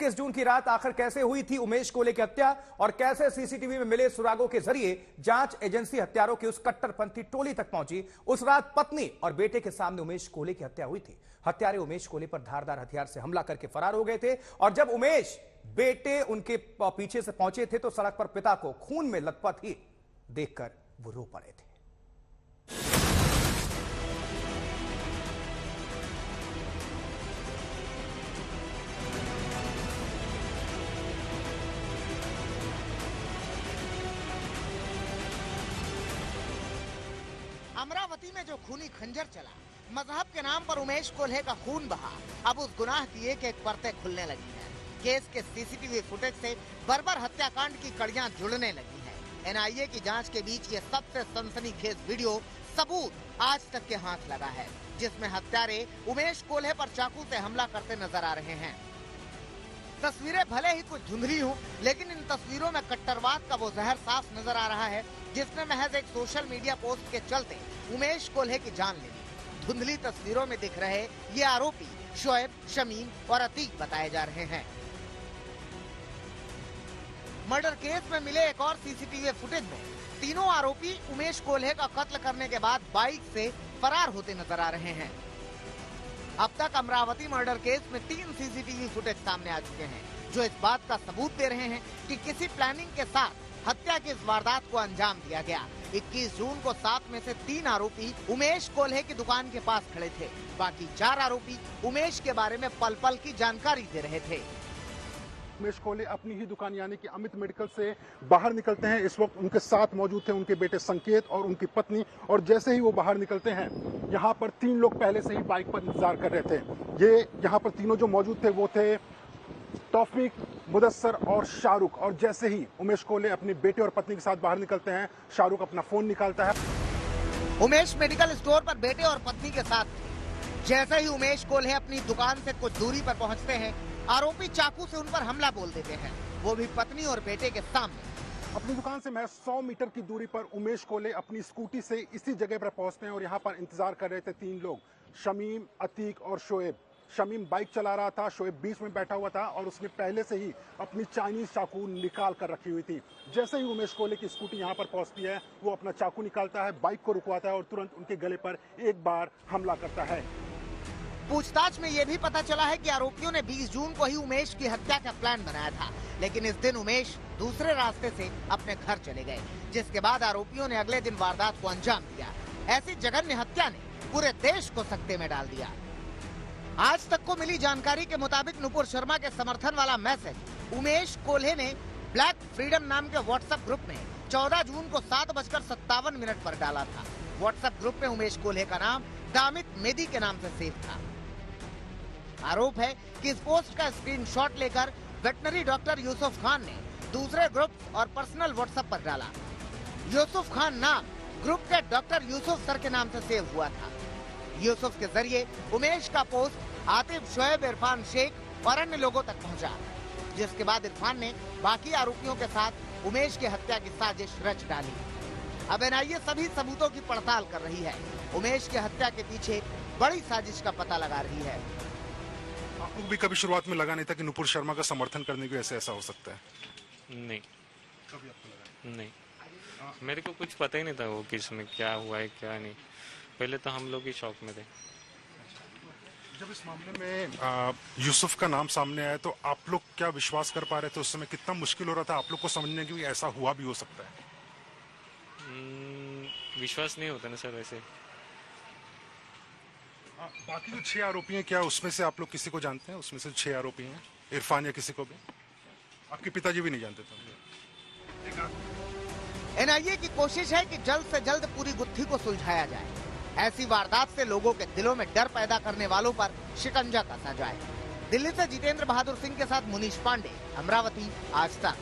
21 जून की रात आखिर कैसे हुई थी उमेश कोल्हे की हत्या और कैसे सीसीटीवी में मिले सुरागों के जरिए जांच एजेंसी हत्यारों की उस कट्टरपंथी टोली तक पहुंची। उस रात पत्नी और बेटे के सामने उमेश कोल्हे की हत्या हुई थी। हत्यारे उमेश कोल्हे पर धारदार हथियार से हमला करके फरार हो गए थे और जब उमेश बेटे उनके पीछे से पहुंचे थे तो सड़क पर पिता को खून में लथपथ ही देखकर वो रो पड़े थे। अमरावती में जो खूनी खंजर चला, मजहब के नाम पर उमेश कोल्हे का खून बहा, अब उस गुनाह की एक परतें खुलने लगी हैं। केस के सीसीटीवी फुटेज से बर्बर हत्याकांड की कड़ियां जुड़ने लगी हैं। एनआईए की जांच के बीच ये सबसे सनसनीखेज वीडियो सबूत आज तक के हाथ लगा है, जिसमें हत्यारे उमेश कोल्हे पर चाकू से हमला करते नजर आ रहे हैं। तस्वीरें भले ही कुछ धुंधली हों, लेकिन इन तस्वीरों में कट्टरवाद का वो जहर साफ नजर आ रहा है, जिसने महज एक सोशल मीडिया पोस्ट के चलते उमेश कोल्हे की जान ले ली। धुंधली तस्वीरों में दिख रहे ये आरोपी शोएब, शमीम और अतीक बताए जा रहे हैं। मर्डर केस में मिले एक और सीसीटीवी फुटेज में तीनों आरोपी उमेश कोल्हे का कत्ल करने के बाद बाइक से फरार होते नजर आ रहे हैं। अब तक अमरावती मर्डर केस में 3 सीसीटीवी फुटेज सामने आ चुके हैं, जो इस बात का सबूत दे रहे हैं कि किसी प्लानिंग के साथ हत्या की इस वारदात को अंजाम दिया गया। 21 जून को 7 में से 3 आरोपी उमेश कोल्हे की दुकान के पास खड़े थे, बाकी 4 आरोपी उमेश के बारे में पल पल की जानकारी दे रहे थे। उमेश कोल्हे अपनी ही दुकान यानी कि अमित मेडिकल से बाहर निकलते हैं। इस वक्त उनके साथ मौजूद थे उनके बेटे संकेत और उनकी पत्नी, और जैसे ही वो बाहर निकलते हैं यहाँ पर 3 लोग पहले से ही बाइक पर इंतजार कर रहे थे। ये यहाँ पर तीनों जो मौजूद थे वो थे तौफीक, मुदस्सर और शाहरुख। और जैसे ही उमेश कोल्हे अपने बेटे और पत्नी के साथ बाहर निकलते हैं, शाहरुख अपना फोन निकालता है। उमेश मेडिकल स्टोर पर बेटे और पत्नी के साथ थे। जैसे ही उमेश कोल्हे अपनी दुकान से कुछ दूरी पर पहुंचते हैं, आरोपी चाकू से उन पर हमला बोल देते हैं, वो भी पत्नी और बेटे के सामने। अपनी दुकान से महज 100 मीटर की दूरी पर उमेश कोल्हे अपनी स्कूटी से इसी जगह पर पहुंचते हैं और यहाँ पर इंतजार कर रहे थे 3 लोग, शमीम, अतीक और शोएब। शमीम बाइक चला रहा था, शोएब बीच में बैठा हुआ था और उसने पहले से ही अपनी चाइनीज चाकू निकाल कर रखी हुई थी। जैसे ही उमेश कोल्हे की स्कूटी यहाँ पर पहुंचती है, वो अपना चाकू निकालता है, बाइक को रुकवाता है और तुरंत उनके गले पर एक बार हमला करता है। पूछताछ में ये भी पता चला है कि आरोपियों ने 20 जून को ही उमेश की हत्या का प्लान बनाया था, लेकिन इस दिन उमेश दूसरे रास्ते से अपने घर चले गए, जिसके बाद आरोपियों ने अगले दिन वारदात को अंजाम दिया। ऐसी जघन्य हत्या ने पूरे देश को सकते में डाल दिया। आज तक को मिली जानकारी के मुताबिक नुपुर शर्मा के समर्थन वाला मैसेज उमेश कोल्हे ने ब्लैक फ्रीडम नाम के व्हाट्सएप ग्रुप में 14 जून को 7:57 पर डाला था। व्हाट्सएप ग्रुप में उमेश कोल्हे का नाम दामित मेदी के नाम से सेव था। आरोप है कि इस पोस्ट का स्क्रीनशॉट लेकर वेटनरी डॉक्टर यूसुफ खान ने दूसरे ग्रुप और पर्सनल व्हाट्सएप पर डाला। यूसुफ खान नाम ग्रुप के डॉक्टर यूसुफ सर के नाम से सेव हुआ था। यूसुफ के जरिए उमेश का पोस्ट आतिफ, शोएब, इरफान शेख और अन्य लोगों तक पहुंचा, जिसके बाद इरफान ने बाकी आरोपियों के साथ उमेश की हत्या की साजिश रच डाली। अब एनआईए सभी सबूतों की पड़ताल कर रही है। उमेश की हत्या के पीछे बड़ी साजिश का पता लगा रही है। आपको भी कभी शुरुआत में लगा नहीं था कि नुपुर शर्मा का समर्थन करने की वजह से ऐसा हो सकता है? नहीं, कभी आपको लगा नहीं, मेरे को कुछ पता ही नहीं था वो किस में क्या हुआ है क्या नहीं। पहले तो हम लोग ही शौक में थे। जब इस मामले में यूसुफ का नाम सामने आया तो आप लोग क्या विश्वास कर पा रहे थे उस समय? कितना मुश्किल हो रहा था आप लोग को समझने की ऐसा हुआ भी हो सकता है? विश्वास नहीं होता ना सर वैसे। बाकी जो 6 आरोपी हैं, क्या उसमें से आप लोग किसी को जानते हैं? उसमें से 6 आरोपी हैं, इरफान या किसी को भी? आपके पिताजी भी नहीं जानते थे? एनआईए की कोशिश है कि जल्द से जल्द पूरी गुत्थी को सुलझाया जाए। ऐसी वारदात से लोगों के दिलों में डर पैदा करने वालों पर शिकंजा कसा जाए। दिल्ली से जितेंद्र बहादुर सिंह के साथ मुनीश पांडे, अमरावती, आज तक।